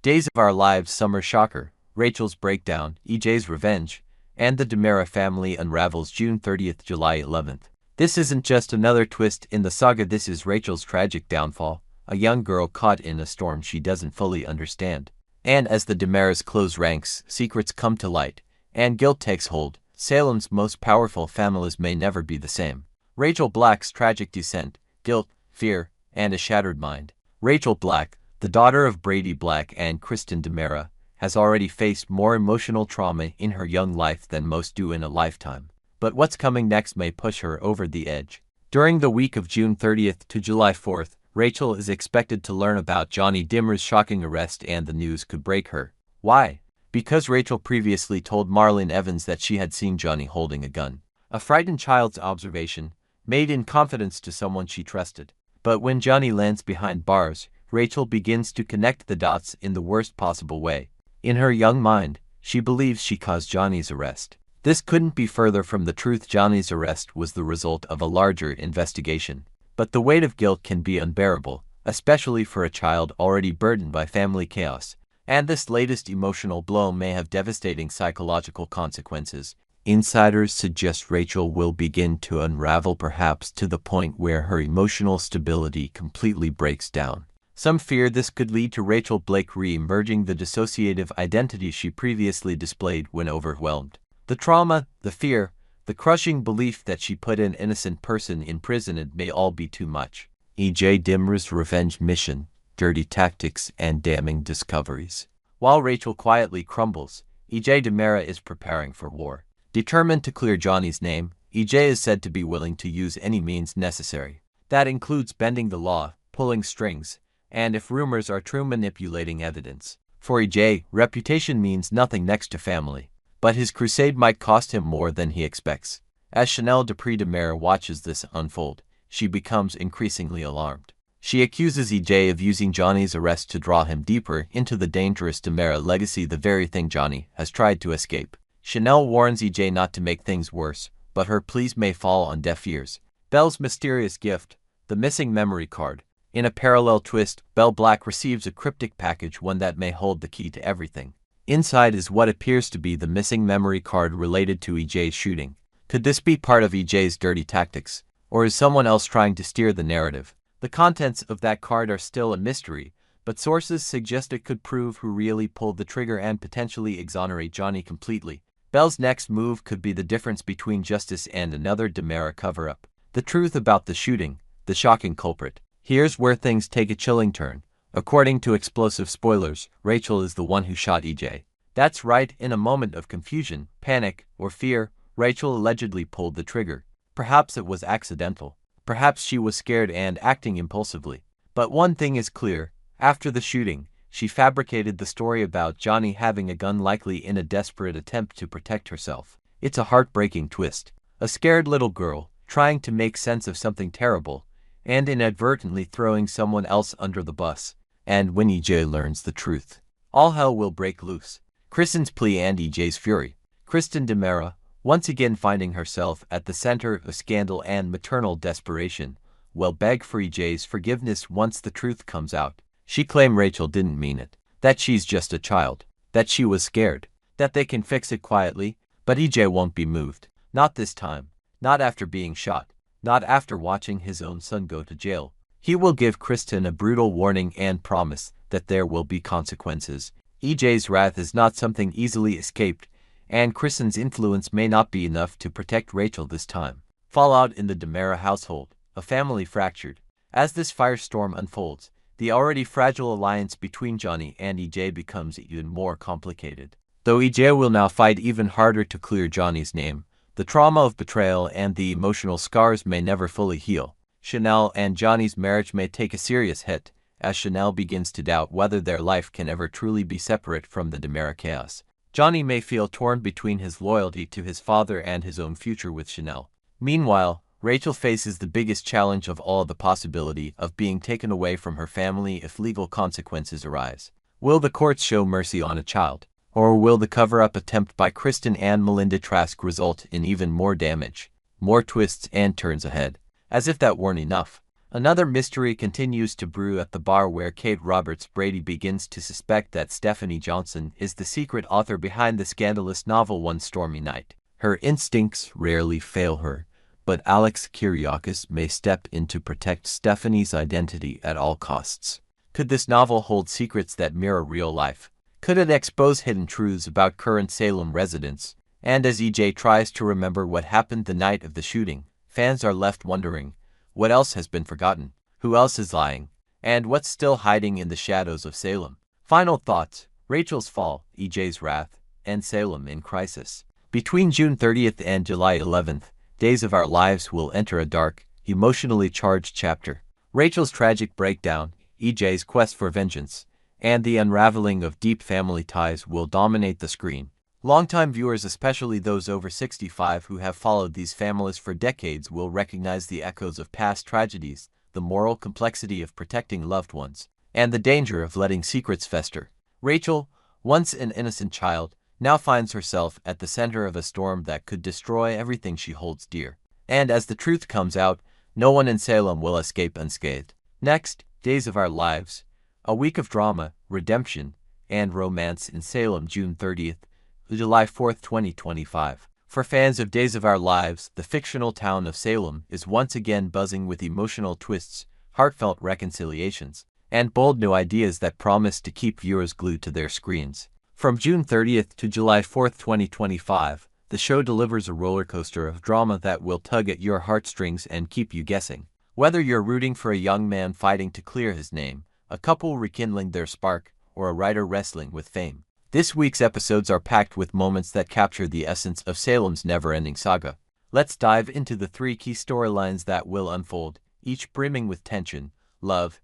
Days of Our Lives summer shocker, Rachel's breakdown, EJ's revenge, and the DiMera family unravels June 30th, July 11th. This isn't just another twist in the saga, this is Rachel's tragic downfall, a young girl caught in a storm she doesn't fully understand. And as the DiMeras close ranks, secrets come to light, and guilt takes hold. Salem's most powerful families may never be the same. Rachel Black's tragic descent, guilt, fear, and a shattered mind. Rachel Black, the daughter of Brady Black and Kristen DiMera, has already faced more emotional trauma in her young life than most do in a lifetime. But what's coming next may push her over the edge. During the week of June 30th to July 4th, Rachel is expected to learn about Johnny DiMera's shocking arrest, and the news could break her. Why? Because Rachel previously told Marlene Evans that she had seen Johnny holding a gun. A frightened child's observation, made in confidence to someone she trusted. But when Johnny lands behind bars, Rachel begins to connect the dots in the worst possible way. In her young mind, she believes she caused Johnny's arrest. This couldn't be further from the truth. Johnny's arrest was the result of a larger investigation. But the weight of guilt can be unbearable, especially for a child already burdened by family chaos. And this latest emotional blow may have devastating psychological consequences. Insiders suggest Rachel will begin to unravel, perhaps to the point where her emotional stability completely breaks down. Some fear this could lead to Rachel Blake re-emerging the dissociative identity she previously displayed when overwhelmed. The trauma, the fear, the crushing belief that she put an innocent person in prison, it may all be too much. EJ DiMera's revenge mission, dirty tactics and damning discoveries. While Rachel quietly crumbles, EJ DiMera is preparing for war. Determined to clear Johnny's name, EJ is said to be willing to use any means necessary. That includes bending the law, pulling strings, and if rumors are true, manipulating evidence. For EJ, reputation means nothing next to family. But his crusade might cost him more than he expects. As Chanel Dupree DiMera watches this unfold, she becomes increasingly alarmed. She accuses EJ of using Johnny's arrest to draw him deeper into the dangerous DiMera legacy, the very thing Johnny has tried to escape. Chanel warns EJ not to make things worse, but her pleas may fall on deaf ears. Belle's mysterious gift, the missing memory card. In a parallel twist, Belle Black receives a cryptic package, one that may hold the key to everything. Inside is what appears to be the missing memory card related to EJ's shooting. Could this be part of EJ's dirty tactics, or is someone else trying to steer the narrative? The contents of that card are still a mystery, but sources suggest it could prove who really pulled the trigger and potentially exonerate Johnny completely. Belle's next move could be the difference between justice and another DiMera cover-up. The truth about the shooting, the shocking culprit. Here's where things take a chilling turn. According to explosive spoilers, Rachel is the one who shot EJ. That's right, in a moment of confusion, panic, or fear, Rachel allegedly pulled the trigger. Perhaps it was accidental. Perhaps she was scared and acting impulsively. But one thing is clear, after the shooting, she fabricated the story about Johnny having a gun, likely in a desperate attempt to protect herself. It's a heartbreaking twist. A scared little girl, trying to make sense of something terrible, and inadvertently throwing someone else under the bus. And when EJ learns the truth, all hell will break loose. Kristen's plea and EJ's fury. Kristen DiMera, once again finding herself at the center of scandal and maternal desperation, will beg for EJ's forgiveness once the truth comes out. She claimed Rachel didn't mean it, that she's just a child, that she was scared, that they can fix it quietly, but EJ won't be moved. Not this time. Not after being shot. Not after watching his own son go to jail. He will give Kristen a brutal warning and promise that there will be consequences. EJ's wrath is not something easily escaped, and Kristen's influence may not be enough to protect Rachel this time. Fallout in the DiMera household, a family fractured. As this firestorm unfolds, the already fragile alliance between Johnny and EJ becomes even more complicated. Though EJ will now fight even harder to clear Johnny's name, the trauma of betrayal and the emotional scars may never fully heal. Chanel and Johnny's marriage may take a serious hit, as Chanel begins to doubt whether their life can ever truly be separate from the DiMera chaos. Johnny may feel torn between his loyalty to his father and his own future with Chanel. Meanwhile, Rachel faces the biggest challenge of all, the possibility of being taken away from her family if legal consequences arise. Will the courts show mercy on a child? Or will the cover-up attempt by Kristen and Melinda Trask result in even more damage, more twists and turns ahead? As if that weren't enough, Another mystery continues to brew at the bar where Kate Roberts Brady begins to suspect that Stephanie Johnson is the secret author behind the scandalous novel One Stormy Night. Her instincts rarely fail her, but Alex Kyriakis may step in to protect Stephanie's identity at all costs. Could this novel hold secrets that mirror real life? Could it expose hidden truths about current Salem residents? And as EJ tries to remember what happened the night of the shooting, fans are left wondering, what else has been forgotten? Who else is lying? And what's still hiding in the shadows of Salem? Final thoughts: Rachel's fall, EJ's wrath, and Salem in crisis. Between June 30th and July 11th, Days of Our Lives will enter a dark, emotionally charged chapter. Rachel's tragic breakdown, EJ's quest for vengeance, and the unraveling of deep family ties will dominate the screen. Longtime viewers, especially those over 65 who have followed these families for decades, will recognize the echoes of past tragedies, the moral complexity of protecting loved ones, and the danger of letting secrets fester. Rachel, once an innocent child, now finds herself at the center of a storm that could destroy everything she holds dear. And as the truth comes out, no one in Salem will escape unscathed. Next, Days of Our Lives, a week of drama, redemption, and romance in Salem, June 30th. July 4th, 2025. For fans of Days of Our Lives, the fictional town of Salem is once again buzzing with emotional twists, heartfelt reconciliations, and bold new ideas that promise to keep viewers glued to their screens. From June 30th to July 4th, 2025, the show delivers a roller coaster of drama that will tug at your heartstrings and keep you guessing. Whether you're rooting for a young man fighting to clear his name, a couple rekindling their spark, or a writer wrestling with fame, this week's episodes are packed with moments that capture the essence of Salem's never-ending saga. Let's dive into the 3 key storylines that will unfold, each brimming with tension, love,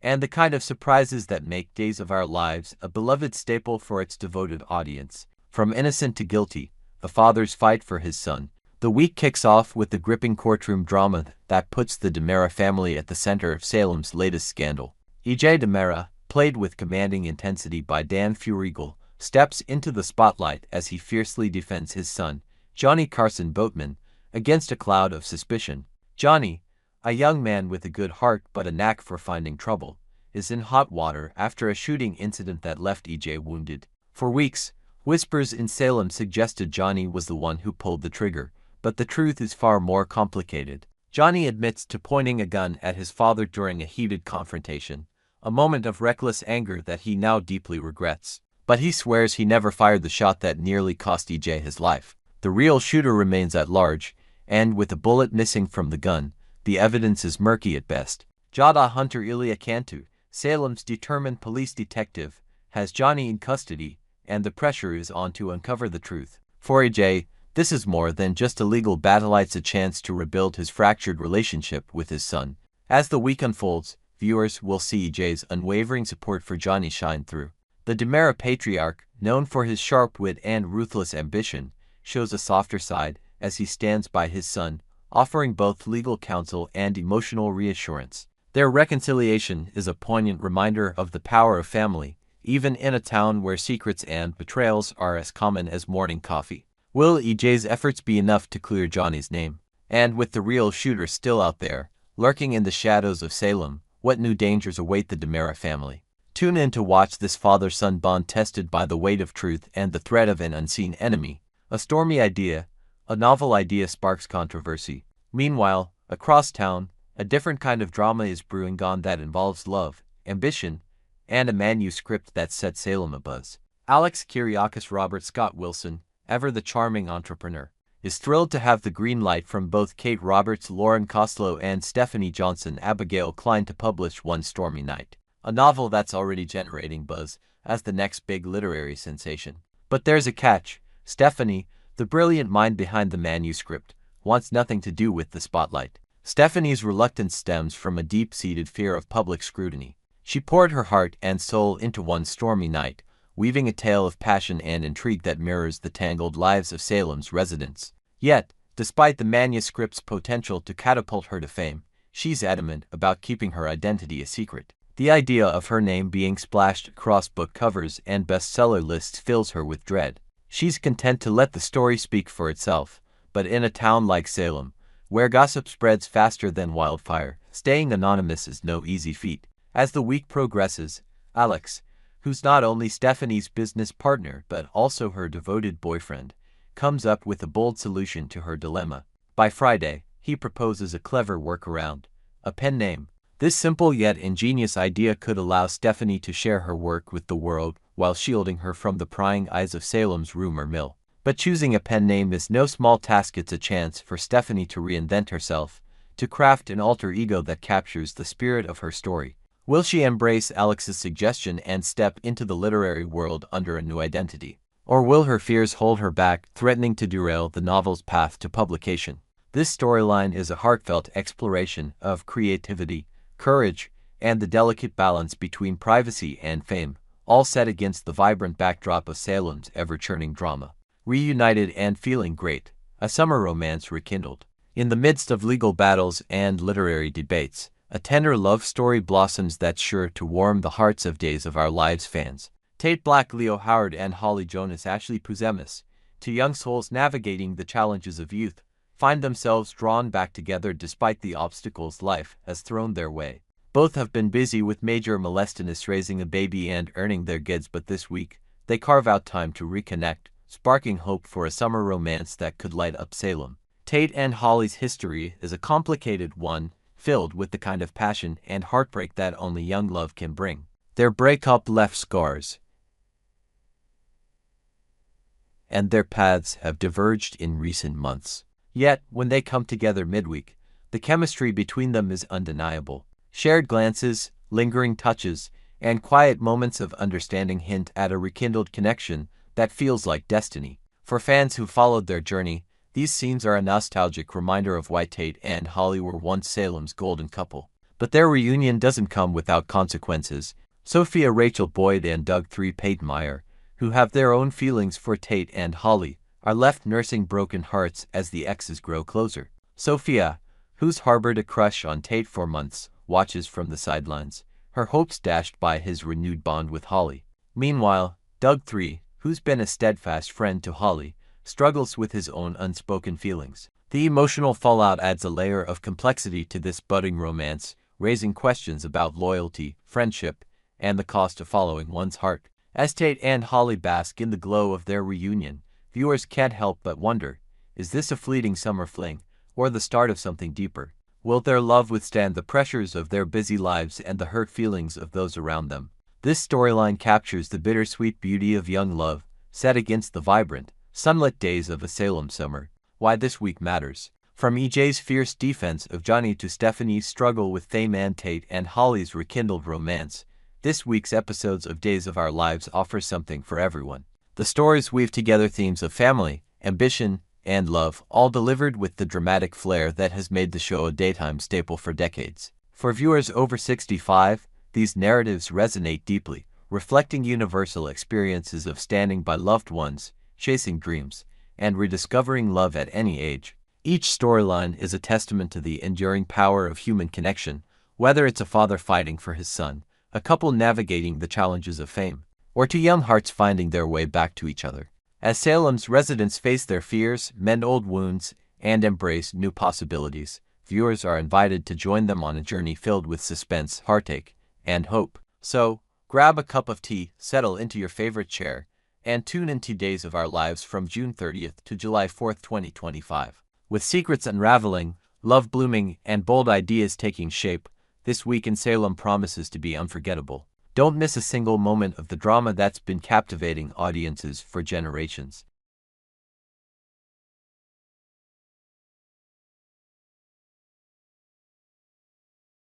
and the kind of surprises that make Days of Our Lives a beloved staple for its devoted audience. From innocent to guilty, a father's fight for his son. The week kicks off with the gripping courtroom drama that puts the DiMera family at the center of Salem's latest scandal. EJ DiMera, played with commanding intensity by Dan Furigal, steps into the spotlight as he fiercely defends his son, Johnny Carson Boatman, against a cloud of suspicion. Johnny, a young man with a good heart but a knack for finding trouble, is in hot water after a shooting incident that left EJ wounded. For weeks, whispers in Salem suggested Johnny was the one who pulled the trigger, but the truth is far more complicated. Johnny admits to pointing a gun at his father during a heated confrontation, a moment of reckless anger that he now deeply regrets. But he swears he never fired the shot that nearly cost EJ his life. The real shooter remains at large, and with a bullet missing from the gun, the evidence is murky at best. Jada Hunter Ilya Cantu, Salem's determined police detective, has Johnny in custody, and the pressure is on to uncover the truth. For EJ, this is more than just a legal battle, it's a chance to rebuild his fractured relationship with his son. As the week unfolds, viewers will see EJ's unwavering support for Johnny shine through. The DiMera patriarch, known for his sharp wit and ruthless ambition, shows a softer side as he stands by his son, offering both legal counsel and emotional reassurance. Their reconciliation is a poignant reminder of the power of family, even in a town where secrets and betrayals are as common as morning coffee. Will EJ's efforts be enough to clear Johnny's name? And with the real shooter still out there, lurking in the shadows of Salem, what new dangers await the DiMera family? Tune in to watch this father-son bond tested by the weight of truth and the threat of an unseen enemy. A stormy idea, a novel idea sparks controversy. Meanwhile, across town, a different kind of drama is brewing on that involves love, ambition, and a manuscript that sets Salem abuzz. Alex Kyriakis Robert Scott Wilson, ever the charming entrepreneur, is thrilled to have the green light from both Kate Roberts, Lauren Koslow, and Stephanie Johnson Abigail Klein to publish One Stormy Night, a novel that's already generating buzz as the next big literary sensation. But there's a catch. Stephanie, the brilliant mind behind the manuscript, wants nothing to do with the spotlight. Stephanie's reluctance stems from a deep-seated fear of public scrutiny. She poured her heart and soul into One Stormy Night, weaving a tale of passion and intrigue that mirrors the tangled lives of Salem's residents. Yet, despite the manuscript's potential to catapult her to fame, she's adamant about keeping her identity a secret. The idea of her name being splashed across book covers and bestseller lists fills her with dread. She's content to let the story speak for itself, but in a town like Salem, where gossip spreads faster than wildfire. Staying anonymous is no easy feat. As the week progresses, Alex, who's not only Stephanie's business partner but also her devoted boyfriend, comes up with a bold solution to her dilemma. By Friday, he proposes a clever workaround: a pen name. This simple yet ingenious idea could allow Stephanie to share her work with the world while shielding her from the prying eyes of Salem's rumor mill. But choosing a pen name is no small task. It's a chance for Stephanie to reinvent herself, to craft an alter ego that captures the spirit of her story. Will she embrace Alex's suggestion and step into the literary world under a new identity? Or will her fears hold her back, threatening to derail the novel's path to publication? This storyline is a heartfelt exploration of creativity, courage, and the delicate balance between privacy and fame, all set against the vibrant backdrop of Salem's ever-churning drama. Reunited and feeling great, a summer romance rekindled. In the midst of legal battles and literary debates, a tender love story blossoms that's sure to warm the hearts of Days of Our Lives fans. Tate Black, Leo Howard, and Holly Jonas Ashley Puzemis, two young souls navigating the challenges of youth, find themselves drawn back together despite the obstacles life has thrown their way. Both have been busy with major molestiness, raising a baby and earning their gigs, but this week, they carve out time to reconnect, sparking hope for a summer romance that could light up Salem. Tate and Holly's history is a complicated one, filled with the kind of passion and heartbreak that only young love can bring. Their breakup left scars, and their paths have diverged in recent months. Yet, when they come together midweek, the chemistry between them is undeniable. Shared glances, lingering touches, and quiet moments of understanding hint at a rekindled connection that feels like destiny. For fans who followed their journey, these scenes are a nostalgic reminder of why Tate and Holly were once Salem's golden couple. But their reunion doesn't come without consequences. Sophia Rachel Boyd and Doug 3 Peyton Meyer, who have their own feelings for Tate and Holly, are left nursing broken hearts as the exes grow closer. Sophia, who's harbored a crush on Tate for months, watches from the sidelines, her hopes dashed by his renewed bond with Holly. Meanwhile, Doug 3, who's been a steadfast friend to Holly, struggles with his own unspoken feelings. The emotional fallout adds a layer of complexity to this budding romance, raising questions about loyalty, friendship, and the cost of following one's heart. As Tate and Holly bask in the glow of their reunion, viewers can't help but wonder, is this a fleeting summer fling, or the start of something deeper? Will their love withstand the pressures of their busy lives and the hurt feelings of those around them? This storyline captures the bittersweet beauty of young love, set against the vibrant, sunlit days of a Salem summer. Why this week matters. From EJ's fierce defense of Johnny to Stephanie's struggle with fame and Tate and Holly's rekindled romance, this week's episodes of Days of Our Lives offer something for everyone. The stories weave together themes of family, ambition, and love, all delivered with the dramatic flair that has made the show a daytime staple for decades. For viewers over 65, these narratives resonate deeply, reflecting universal experiences of standing by loved ones, chasing dreams, and rediscovering love at any age. Each storyline is a testament to the enduring power of human connection, whether it's a father fighting for his son, a couple navigating the challenges of fame, or two young hearts finding their way back to each other. As Salem's residents face their fears, mend old wounds, and embrace new possibilities, viewers are invited to join them on a journey filled with suspense, heartache, and hope. So, grab a cup of tea, settle into your favorite chair, and tune into Days of Our Lives from June 30th to July 4th, 2025. With secrets unraveling, love blooming, and bold ideas taking shape, this week in Salem promises to be unforgettable. Don't miss a single moment of the drama that's been captivating audiences for generations.